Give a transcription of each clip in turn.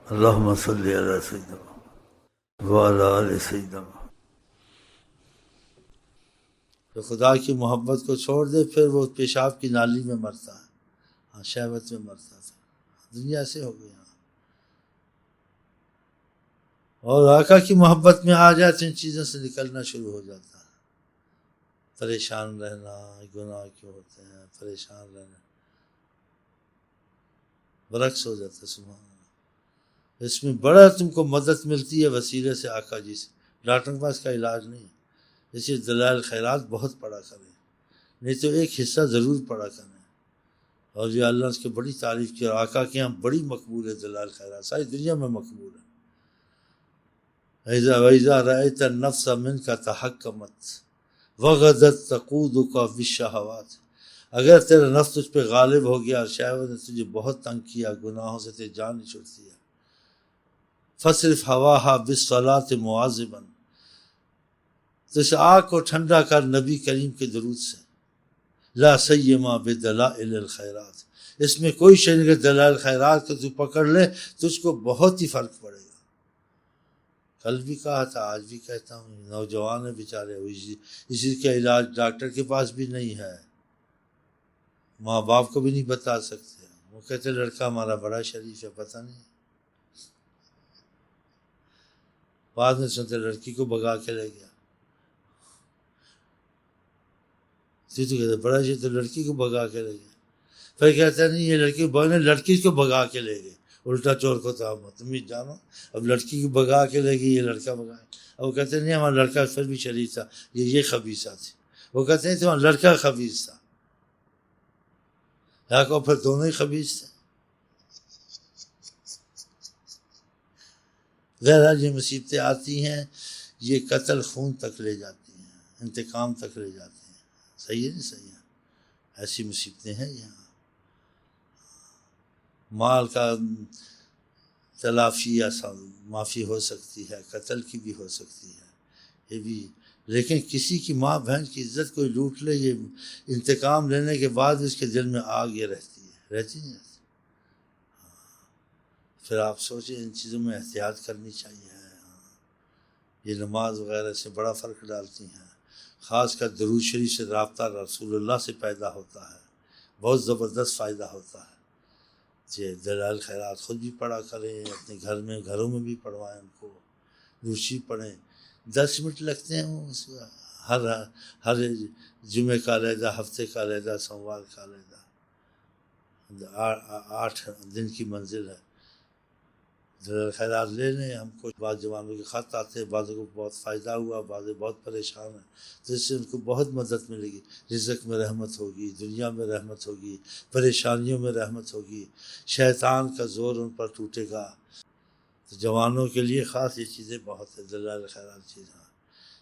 اللہم صلی علی سیدنا وعلی آل سیدنا۔ تو خدا کی محبت کو چھوڑ دے پھر وہ پیشاب کی نالی میں مرتا ہے، ہاں شہوت میں مرتا تھا، دنیا سے ہو گیا۔ اور آقا کی محبت میں آ جائے تو ان چیزوں سے نکلنا شروع ہو جاتا ہے۔ پریشان رہنا، گناہ کیوں ہوتے ہیں، پریشان رہنا برعکس ہو جاتا ہے۔ سبحان اللہ، اس میں بڑا تم کو مدد ملتی ہے وسیلے سے آقا جی سے، ڈاکٹر کے پاس کا علاج نہیں، اس لیے دلائل خیرات بہت پڑھا کریں، نہیں تو ایک حصہ ضرور پڑھا کریں۔ اور یہ اللہ اس کی بڑی تعریف کی، اور آقا کے یہاں بڑی مقبول ہے دلائل خیرات، ساری دنیا میں مقبول ہے۔ وَإِذَا رَأَيْتَ النَّفْسَ مِنْكَ تَحَكَّمَتْ وَغَدَتْ تَقُودُكَ بِالشَّهَوَاتِ، اگر تیرا نفس تجھ پہ غالب ہو گیا اور شہوت نے تجھے بہت تنگ کیا، گناہوں سے تیری جان نہیں چھوڑتی ہے، فَصْرِفْ هَوَاهَا بِالصَّلَاةِ مُعَذِّبًا، تو اس آگ کو ٹھنڈا کر نبی کریم کے درود سے، لا سیما بدلائل الخیرات، اس میں کوئی شے نہیں کہ دلائل خیرات کو تو پکڑ لے تجھ کو بہت ہی فرق پڑے گا۔ کل بھی کہا تھا، آج بھی کہتا ہوں، نوجوان ہیں بیچارے، اسی کا علاج ڈاکٹر کے پاس بھی نہیں ہے، ماں باپ کو بھی نہیں بتا سکتے، وہ کہتے لڑکا ہمارا بڑا شریف ہے، پتہ نہیں، بعد میں سنتے لڑکی کو بھگا کے لے گیا، تو کہتے بڑا شریف تو لڑکی کو بھگا کے لے گیا، پھر کہتا نہیں یہ لڑکی کو بھگا کے لے گئے، الٹا چور کو تم ہی جانو، اب لڑکی کو بھگا کے لے گئی، یہ لڑکا بھگا، اب وہ کہتے نہیں ہمارا لڑکا پھر بھی شریف تھا، یہ خبیثہ تھی، وہ کہتے ہیں تمہارا لڑکا خبیث تھا، یا کہ پھر دونوں ہی خبیث تھے۔ غیر یہ مصیبتیں آتی ہیں، یہ قتل خون تک لے جاتی ہیں، انتقام تک لے جاتی ہیں، صحیح ہے نہیں صحیح ہے، ایسی مصیبتیں ہیں یہاں، مال کا تلافی یا معافی ہو سکتی ہے، قتل کی بھی ہو سکتی ہے، یہ بھی، لیکن کسی کی ماں بہن کی عزت کوئی لوٹ لے، یہ انتقام لینے کے بعد اس کے دل میں آگ یہ رہتی نہیں رہتی۔ پھر آپ سوچیں ان چیزوں میں احتیاط کرنی چاہیے، یہ نماز وغیرہ سے بڑا فرق ڈالتی ہیں، خاص کر درود شریف سے رابطہ رسول اللہ سے پیدا ہوتا ہے، بہت زبردست فائدہ ہوتا ہے۔ یہ دلائل خیرات خود بھی پڑھا کریں، اپنے گھروں میں بھی پڑھوائیں، ان کو روشی پڑھیں، 10 منٹ لگتے ہیں، ہر جمعے کا علیحدہ، ہفتے کا علیحدہ، سوموار کا علیحدہ، 8 دن کی منزل ہے، دلائل خیرات لے لیں۔ ہم کو بعض جوانوں کے خط آتے ہیں، بعضوں کو بہت فائدہ ہوا، بعض بہت پریشان ہیں، تو اس سے ان کو بہت مدد ملے گی، رزق میں رحمت ہوگی، دنیا میں رحمت ہوگی، پریشانیوں میں رحمت ہوگی، شیطان کا زور ان پر ٹوٹے گا۔ تو جوانوں کے لیے خاص یہ چیزیں بہت ہے، دلائل خیرات چیزیں،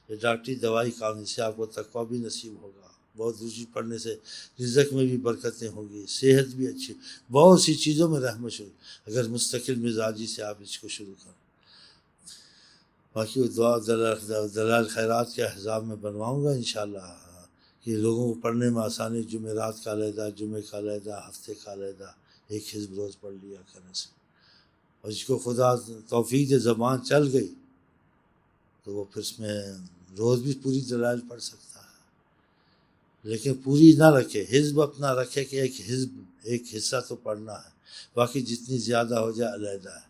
یہ ڈاکٹری دوائی کام سے آپ کو تقویٰ بھی نصیب ہوگا، بہت روشی پڑھنے سے رزق میں بھی برکتیں ہوں گی، صحت بھی اچھی، بہت سی چیزوں میں رحمت ہوگی اگر مستقل مزاجی سے آپ اس کو شروع کریں۔ باقی وہ دعا دلائل خیرات کے احزاب میں بنواؤں گا انشاءاللہ، کہ لوگوں کو پڑھنے میں آسانی، جمعرات کا علیحدہ، جمعے کا علیحدہ، ہفتے کا علیحدہ، ایک حزب روز پڑھ لیا کرنے سے، اور جس کو خدا توفیق زبان چل گئی تو وہ پھر اس میں روز بھی پوری دلائل پڑھ سکتا ہے، لیکن پوری نہ رکھے، حزب اپنا رکھے کہ ایک حصہ تو پڑھنا ہے، باقی جتنی زیادہ ہو جائے علیحدہ ہے،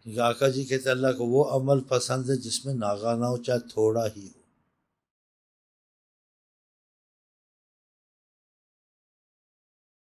کیونکہ آقا جی کہتے ہیں اللہ کو وہ عمل پسند ہے جس میں ناغہ نہ ہو، چاہے تھوڑا ہی ہو۔